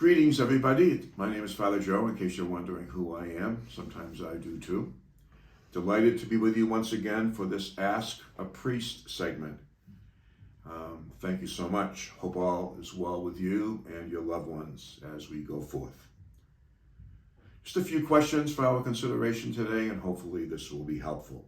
Greetings, everybody. My name is Father Joe, in case you're wondering who I am. Sometimes I do too. Delighted to be with you once again for this Ask a Priest segment. Thank you so much. Hope all is well with you and your loved ones as we go forth. Just a few questions for our consideration today, and hopefully this will be helpful.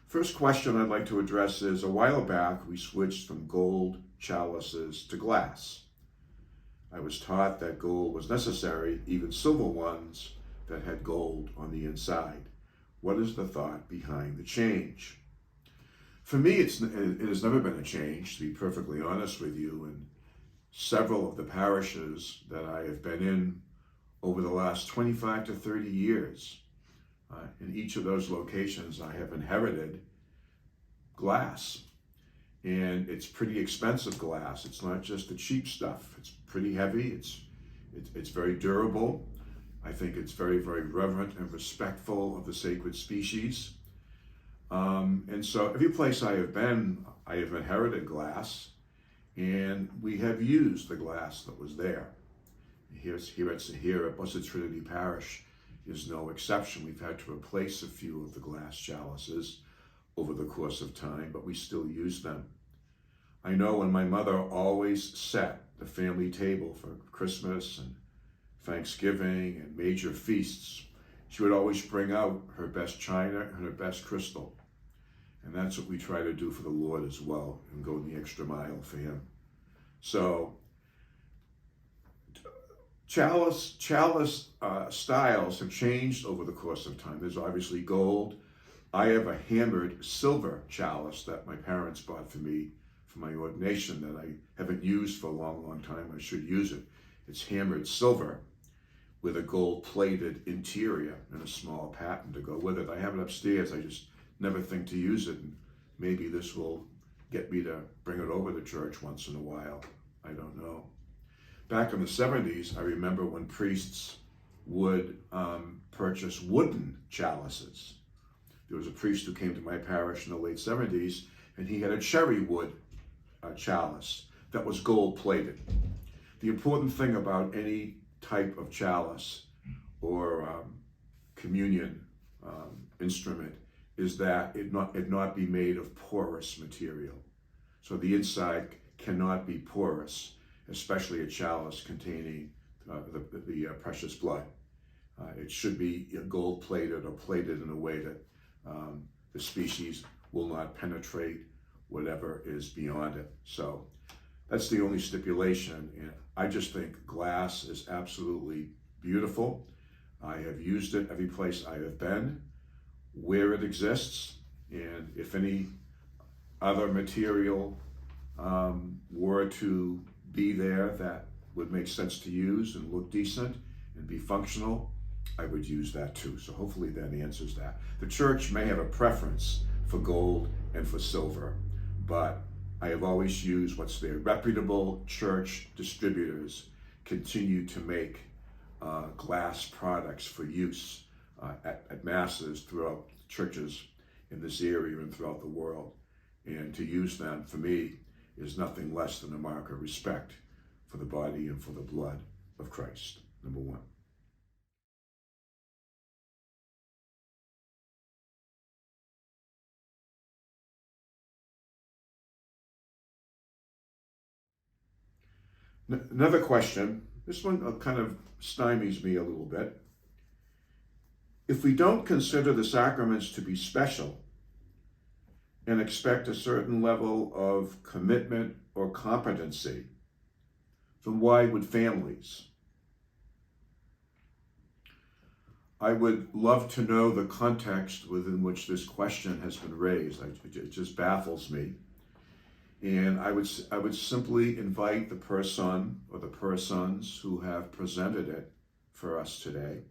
First question I'd like to address is, a while back we switched from gold chalices to glass. I was taught that gold was necessary, even silver ones that had gold on the inside. What is the thought behind the change? For me, it has never been a change, to be perfectly honest with you. And several of the parishes that I have been in over the last 25 to 30 years, in each of those locations, I have inherited glass. And it's pretty expensive glass. It's not just the cheap stuff. It's pretty heavy. It's very durable. I think it's very, very reverent and respectful of the sacred species. And so every place I have been, I have inherited glass, and we have used the glass that was there. Here at Blessed Trinity Parish is no exception. We've had to replace a few of the glass chalices over the course of time, but we still use them. I know when my mother always set the family table for Christmas and Thanksgiving and major feasts, she would always bring out her best china and her best crystal. And that's what we try to do for the Lord as well, and go the extra mile for Him. So chalice styles have changed over the course of time. There's obviously gold. I have a hammered silver chalice that my parents bought for me for my ordination that I haven't used for a long, long time. I should use it. It's hammered silver with a gold-plated interior and a small paten to go with it. I have it upstairs. I just never think to use it, and maybe this will get me to bring it over to church once in a while. I don't know. Back in the 70s, I remember when priests would purchase wooden chalices. There was a priest who came to my parish in the late 70s, and he had a cherry wood chalice that was gold-plated. The important thing about any type of chalice or communion instrument is that it not be made of porous material. So the inside cannot be porous, especially a chalice containing the precious blood. It should be gold-plated or plated in a way that the species will not penetrate whatever is beyond it. So that's the only stipulation. And I just think glass is absolutely beautiful. I have used it every place I have been, where it exists, and if any other material were to be there that would make sense to use and look decent and be functional, I would use that too. So hopefully that answers that. The church may have a preference for gold and for silver, but I have always used what's there. Reputable church distributors continue to make glass products for use at masses throughout churches in this area and throughout the world. And to use them, for me, is nothing less than a mark of respect for the body and for the blood of Christ, number one. Another question, this one kind of stymies me a little bit. If we don't consider the sacraments to be special and expect a certain level of commitment or competency, then why would families? I would love to know the context within which this question has been raised. It just baffles me. And I would simply invite the person or the persons who have presented it for us today,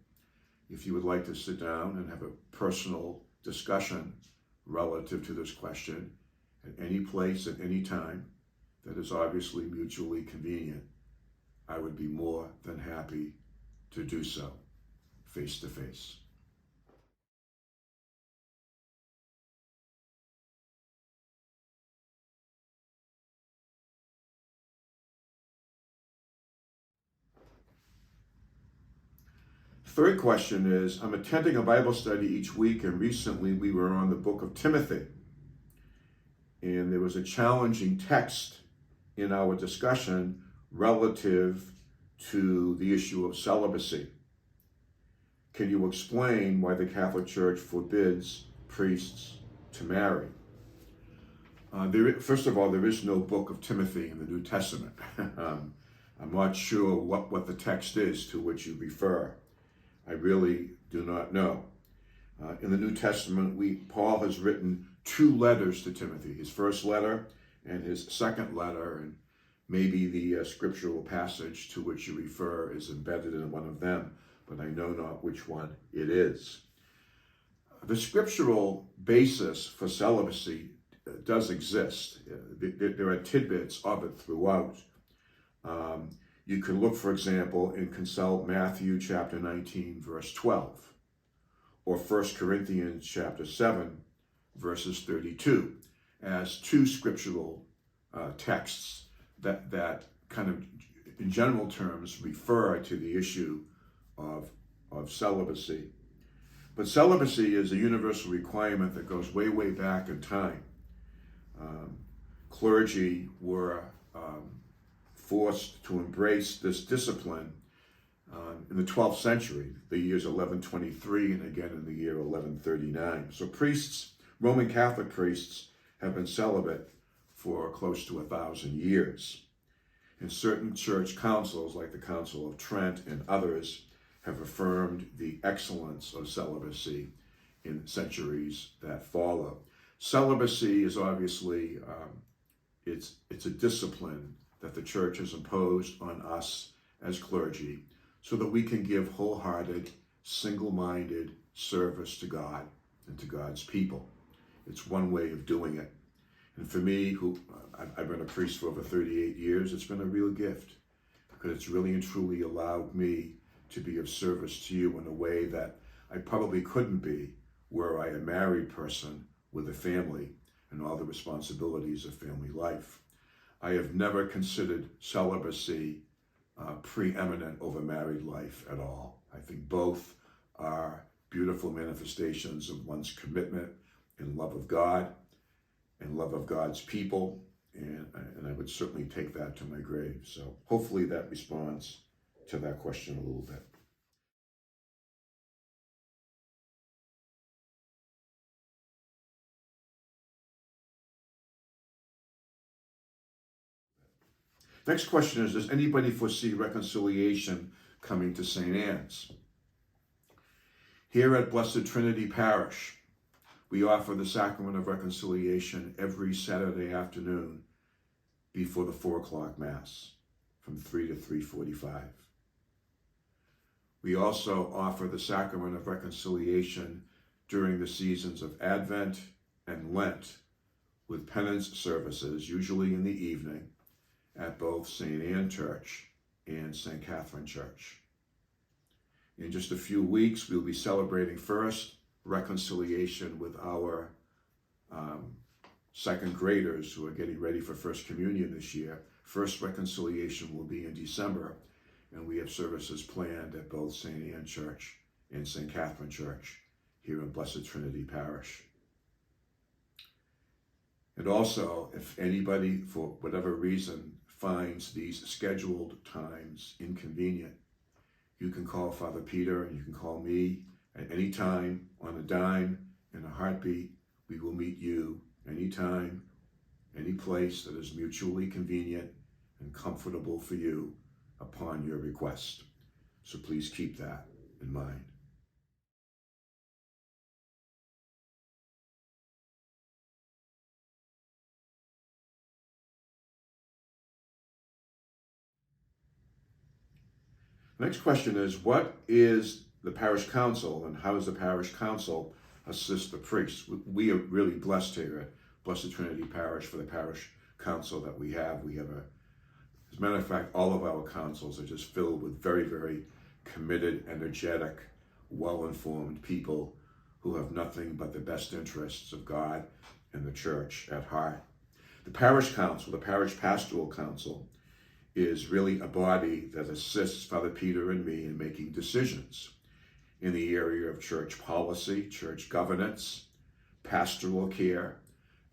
if you would like to sit down and have a personal discussion relative to this question at any place, at any time, that is obviously mutually convenient, I would be more than happy to do so face to face. Third question is, I'm attending a Bible study each week, and recently we were on the book of Timothy. And there was a challenging text in our discussion relative to the issue of celibacy. Can you explain why the Catholic Church forbids priests to marry? First of all, there is no book of Timothy in the New Testament. I'm not sure what the text is to which you refer. I really do not know. In the New Testament, Paul has written 2 letters to Timothy, his first letter and his second letter, and maybe the scriptural passage to which you refer is embedded in one of them, but I know not which one it is. The scriptural basis for celibacy does exist. There are tidbits of it throughout. You can look, for example, and consult Matthew chapter 19, verse 12, or 1 Corinthians chapter 7, verses 32, as 2 scriptural texts that kind of, in general terms, refer to the issue of celibacy. But celibacy is a universal requirement that goes way, way back in time. Clergy were forced to embrace this discipline in the 12th century, the years 1123 and again in the year 1139. So priests, Roman Catholic priests, have been celibate for close to 1,000 years. And certain church councils, like the Council of Trent and others, have affirmed the excellence of celibacy in centuries that follow. Celibacy is obviously, it's a discipline that the church has imposed on us as clergy so that we can give wholehearted, single-minded service to God and to God's people. It's one way of doing it. And for me, I've been a priest for over 38 years, it's been a real gift because it's really and truly allowed me to be of service to you in a way that I probably couldn't be were I a married person with a family and all the responsibilities of family life. I have never considered celibacy preeminent over married life at all. I think both are beautiful manifestations of one's commitment and love of God and love of God's people, and I would certainly take that to my grave. So hopefully that responds to that question a little bit. Next question is, does anybody foresee reconciliation coming to St. Anne's? Here at Blessed Trinity Parish, we offer the sacrament of reconciliation every Saturday afternoon before the 4 o'clock Mass, from 3 to 3:45. We also offer the sacrament of reconciliation during the seasons of Advent and Lent with penance services, usually in the evening, at both St. Anne Church and St. Catherine Church. In just a few weeks, we'll be celebrating first reconciliation with our second graders who are getting ready for First Communion this year. First reconciliation will be in December, and we have services planned at both St. Anne Church and St. Catherine Church here in Blessed Trinity Parish. And also, if anybody, for whatever reason, finds these scheduled times inconvenient, you can call Father Peter and you can call me at any time, on a dime, in a heartbeat. We will meet you anytime, any place that is mutually convenient and comfortable for you upon your request. So please keep that in mind. Next question is, what is the parish council and how does the parish council assist the priests? We are really blessed here at Blessed Trinity Parish for the parish council that we have. As a matter of fact, all of our councils are just filled with very, very committed, energetic, well-informed people who have nothing but the best interests of God and the church at heart. The parish council, the parish pastoral council, is really a body that assists Father Peter and me in making decisions. in the area of church policy, church governance, pastoral care,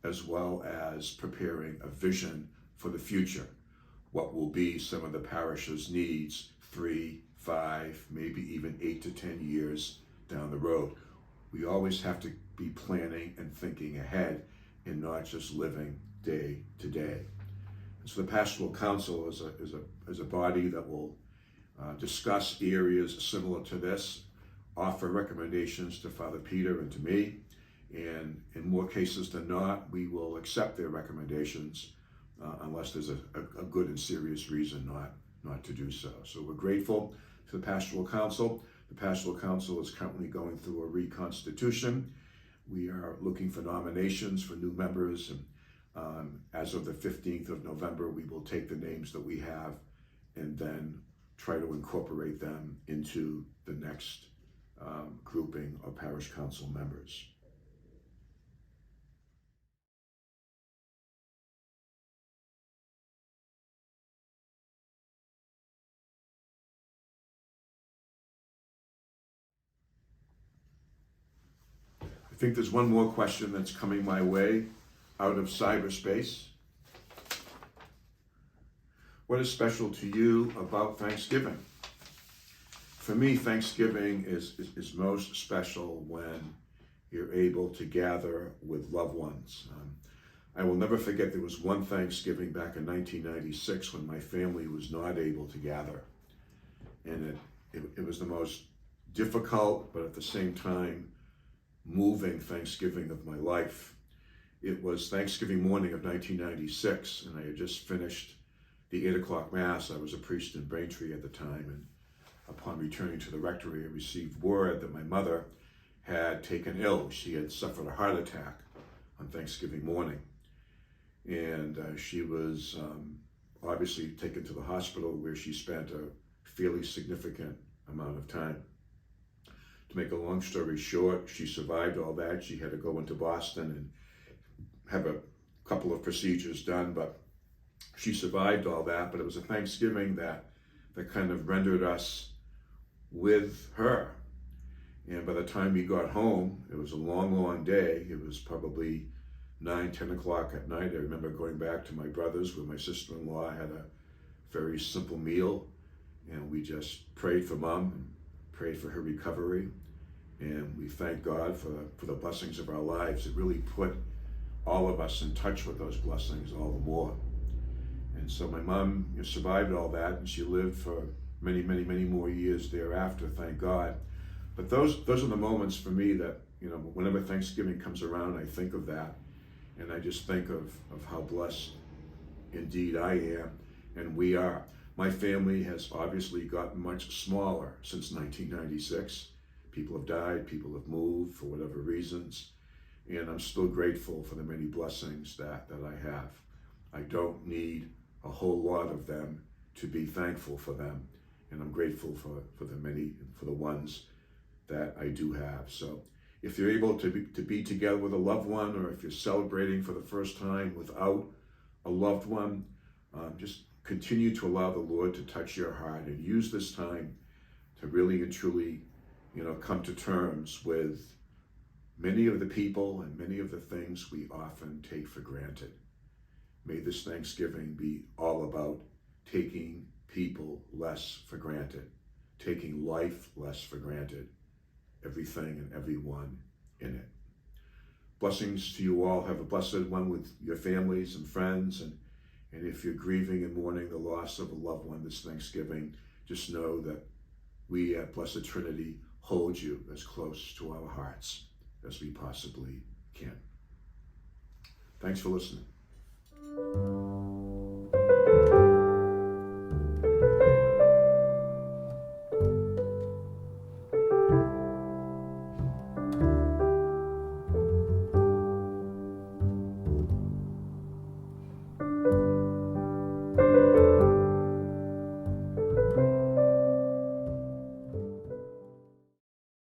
as well as preparing a vision for the future. What will be some of the parish's needs 3, 5, maybe even 8 to 10 years down the road. We always have to be planning and thinking ahead and not just living day to day. And so the Pastoral Council is a body that will discuss areas similar to this, offer recommendations to Father Peter and to me, and in more cases than not, we will accept their recommendations unless there's a good and serious reason not to do so. So we're grateful to the Pastoral Council. The Pastoral Council is currently going through a reconstitution. We are looking for nominations for new members, and as of the 15th of November, we will take the names that we have and then try to incorporate them into the next grouping of parish council members. I think there's one more question that's coming my way out of cyberspace. What is special to you about Thanksgiving? For me, Thanksgiving is most special when you're able to gather with loved ones. I will never forget there was one Thanksgiving back in 1996 when my family was not able to gather. And it was the most difficult, but at the same time, moving Thanksgiving of my life. It was Thanksgiving morning of 1996, and I had just finished the 8 o'clock Mass. I was a priest in Braintree at the time, and upon returning to the rectory, I received word that my mother had taken ill. She had suffered a heart attack on Thanksgiving morning, and she was obviously taken to the hospital, where she spent a fairly significant amount of time. To make a long story short, she survived all that. She had to go into Boston and have a couple of procedures done, but she survived all that. But it was a Thanksgiving that kind of rendered us with her. And by the time we got home, it was a long, long day. It was probably 9, 10 o'clock at night. I remember going back to my brother's where my sister-in-law had a very simple meal, and we just prayed for Mom and prayed for her recovery, and we thank God for the blessings of our lives. It really put all of us in touch with those blessings all the more. And so my mom survived all that, and she lived for many, many, many more years thereafter, thank God. But those are the moments for me that, whenever Thanksgiving comes around, I think of that, and I just think of how blessed indeed I am, and we are. My family has obviously gotten much smaller since 1996. People have died, people have moved for whatever reasons, and I'm still grateful for the many blessings that I have. I don't need a whole lot of them to be thankful for them, and I'm grateful for the many, for the ones that I do have. So if you're able to be together with a loved one, or if you're celebrating for the first time without a loved one, just continue to allow the Lord to touch your heart, and use this time to really and truly, come to terms with many of the people and many of the things we often take for granted. May this Thanksgiving be all about taking people less for granted, taking life less for granted, everything and everyone in it. Blessings to you all. Have a blessed one with your families and friends, and if you're grieving and mourning the loss of a loved one this Thanksgiving, just know that we at Blessed Trinity hold you as close to our hearts as we possibly can. Thanks for listening.